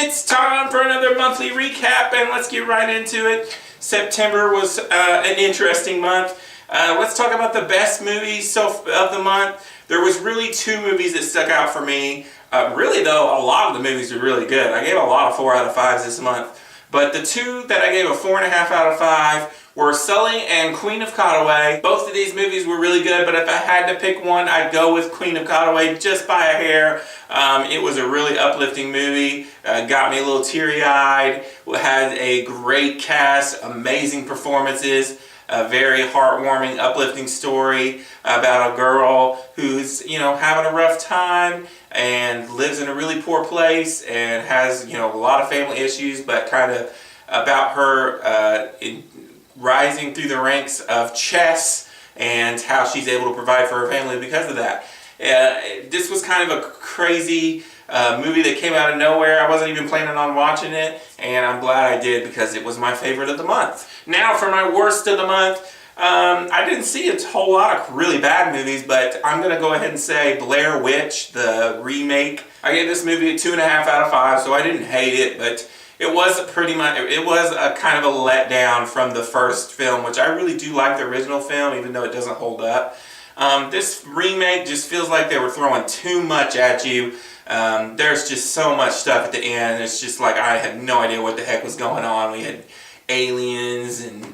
It's time for another monthly recap, and let's get right into it. September was an interesting month. Let's talk about the best movies of the month. There was really two movies that stuck out for me. Really though, a lot of the movies were really good. I gave a lot of 4 out of 5s this month. But the two that I gave a 4.5 out of 5 were Sully and Queen of Kotaway. Both of these movies were really good, but if I had to pick one, I'd go with Queen of Kotaway just by a hair. It was a really uplifting movie. Got me a little teary-eyed. Had a great cast, amazing performances. A very heartwarming, uplifting story about a girl who's, having a rough time and lives in a really poor place and has, a lot of family issues, but kind of about her rising through the ranks of chess and how she's able to provide for her family because of that. This was kind of a crazy movie that came out of nowhere. I wasn't even planning on watching it, and I'm glad I did because it was my favorite of the month. Now for my worst of the month. I didn't see a whole lot of really bad movies, but I'm going to go ahead and say Blair Witch, the remake. I gave this movie a 2.5 out of 5, so I didn't hate it, but it was a kind of a letdown from the first film, which I really do like the original film, even though it doesn't hold up. This remake just feels like they were throwing too much at you. There's just so much stuff at the end. It's just like I had no idea what the heck was going on. We had aliens and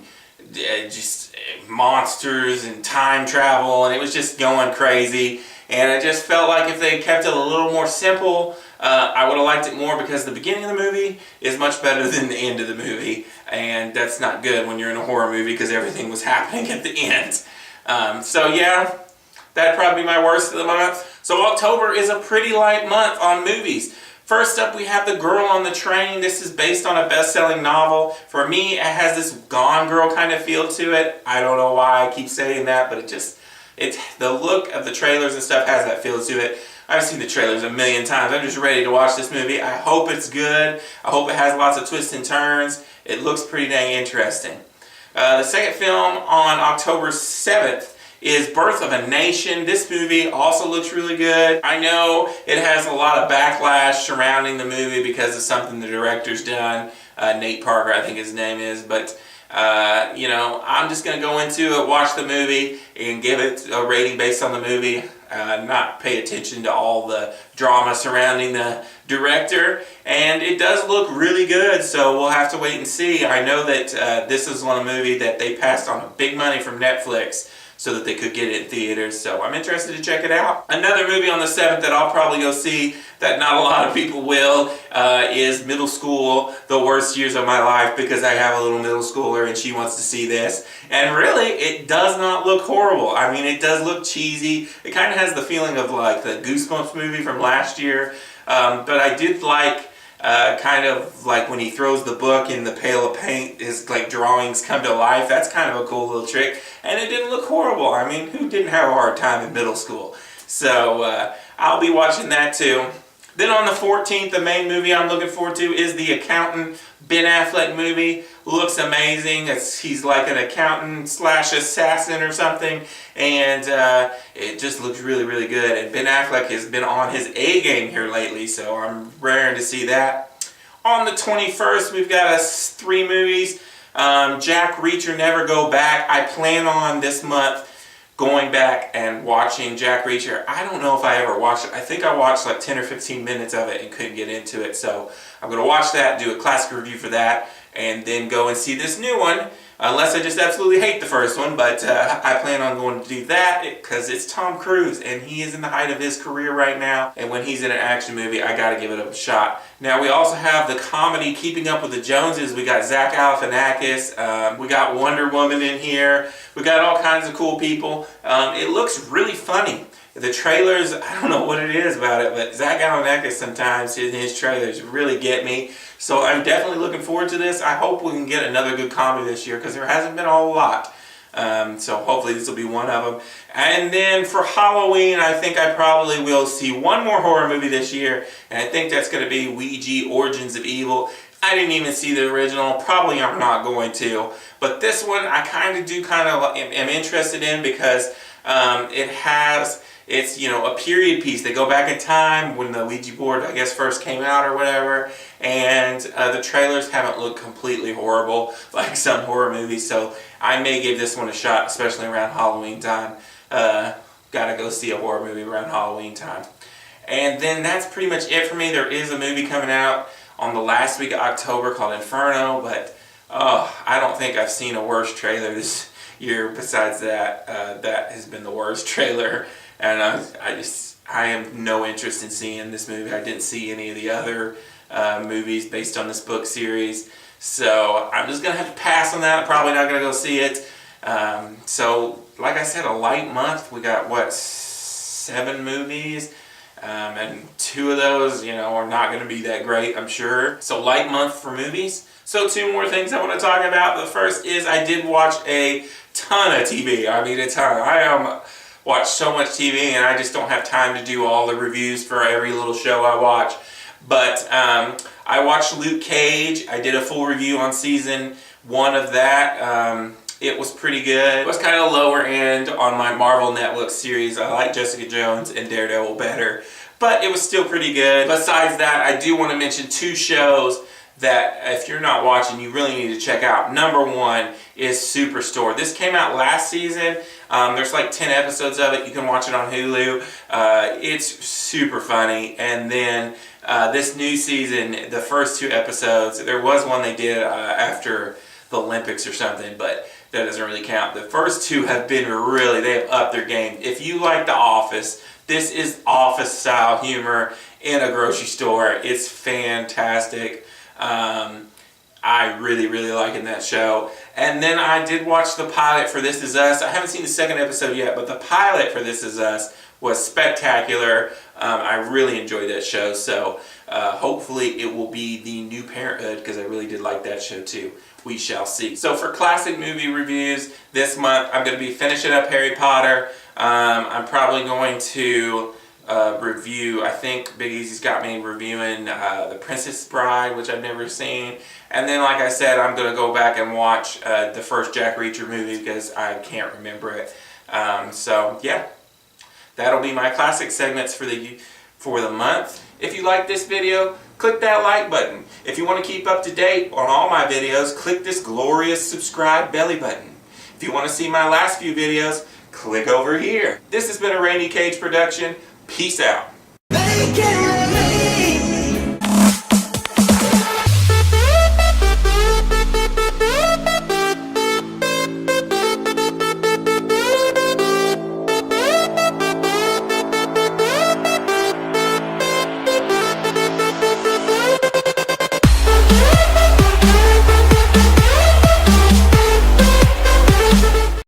just monsters and time travel, and it was just going crazy. And I just felt like if they kept it a little more simple, I would have liked it more, because the beginning of the movie is much better than the end of the movie, and that's not good when you're in a horror movie because everything was happening at the end. So yeah, that'd probably be my worst of the month. So October is a pretty light month on movies. First up, we have The Girl on the Train. This is based on a best-selling novel. For me, it has this Gone Girl kind of feel to it. I don't know why I keep saying that, but the look of the trailers and stuff has that feel to it. I've seen the trailers a million times. I'm just ready to watch this movie. I hope it's good. I hope it has lots of twists and turns. It looks pretty dang interesting. The second film on October 7th is Birth of a Nation. This movie also looks really good. I know it has a lot of backlash surrounding the movie because of something the director's done. Nate Parker, I think his name is. But, I'm just going to go into it, watch the movie, and give it a rating based on the movie. Not pay attention to all the drama surrounding the director. And it does look really good, so we'll have to wait and see. I know that this is one movie that they passed on big money from Netflix so that they could get it in theaters, so I'm interested to check it out. Another movie on the 7th that I'll probably go see that not a lot of people will is Middle School, The Worst Years of My Life, because I have a little middle schooler and she wants to see this. And really, it does not look horrible. I mean, it does look cheesy. It kind of has the feeling of like the Goosebumps movie from last year, but I did like kind of like when he throws the book in the pail of paint, his like drawings come to life. That's kind of a cool little trick, and it didn't look horrible. I mean, who didn't have a hard time in middle school? So I'll be watching that too. Then on the 14th, the main movie I'm looking forward to is The Accountant. Ben Affleck movie. Looks amazing. He's like an accountant / assassin or something, and it just looks really, really good. And Ben Affleck has been on his A game here lately, so I'm raring to see that. On the 21st, we've got 3 movies. Jack Reacher, Never Go Back. I plan on this month going back and watching Jack Reacher. I don't know if I ever watched it. I think I watched like 10 or 15 minutes of it and couldn't get into it. So I'm going to watch that, do a classic review for that, and then go and see this new one. Unless I just absolutely hate the first one, but I plan on going to do that because it's Tom Cruise and he is in the height of his career right now. And when he's in an action movie, I got to give it a shot. Now we also have the comedy Keeping Up with the Joneses. We got Zach Galifianakis. We got Wonder Woman in here. We got all kinds of cool people. It looks really funny. The trailers, I don't know what it is about it, but Zach Galifianakis sometimes in his trailers really get me. So I'm definitely looking forward to this. I hope we can get another good comedy this year because there hasn't been a whole lot. So hopefully this will be one of them. And then for Halloween, I think I probably will see one more horror movie this year. And I think that's going to be Ouija Origins of Evil. I didn't even see the original. Probably I'm not going to. But this one I am interested in because It's, you know, a period piece. They go back in time when the Ouija board, I guess, first came out or whatever, and the trailers haven't looked completely horrible like some horror movies, so I may give this one a shot, especially around Halloween time. Gotta go see a horror movie around Halloween time. And then that's pretty much it for me. There is a movie coming out on the last week of October called Inferno, but I don't think I've seen a worse trailer this year besides that. That has been the worst trailer. And I have no interest in seeing this movie. I didn't see any of the other movies based on this book series. So I'm just going to have to pass on that. I'm probably not going to go see it. So like I said, a light month. We got, what, 7 movies? And 2 of those, you know, are not going to be that great, I'm sure. So light month for movies. So 2 more things I want to talk about. The first is I did watch a ton of TV. I mean, a ton. I watch so much TV, and I just don't have time to do all the reviews for every little show I watch. But I watched Luke Cage. I did a full review on season 1 of that. It was pretty good. It was kind of lower end on my Marvel Netflix series. I like Jessica Jones and Daredevil better, but it was still pretty good. Besides that, I do want to mention 2 shows that if you're not watching, you really need to check out. Number 1 is Superstore. This came out last season. There's like 10 episodes of it. You can watch it on Hulu. It's super funny. And then this new season, the first 2 episodes, there was one they did after the Olympics or something, but that doesn't really count. The first 2 have been really, they have upped their game. If you like The Office, this is Office style humor in a grocery store. It's fantastic. I really, really liking that show. And then I did watch the pilot for This Is Us. I haven't seen the second episode yet, but the pilot for This Is Us was spectacular. I really enjoyed that show, so hopefully it will be the new Parenthood, because I really did like that show too. We shall see. So for classic movie reviews this month, I'm going to be finishing up Harry Potter. I'm probably going to review, I think Big Easy's got me reviewing The Princess Bride, which I've never seen. And then, like I said, I'm going to go back and watch the first Jack Reacher movie because I can't remember it. So, yeah. That'll be my classic segments for the month. If you like this video, click that like button. If you want to keep up to date on all my videos, click this glorious subscribe belly button. If you want to see my last few videos, click over here. This has been a Randy Cage production. Peace out.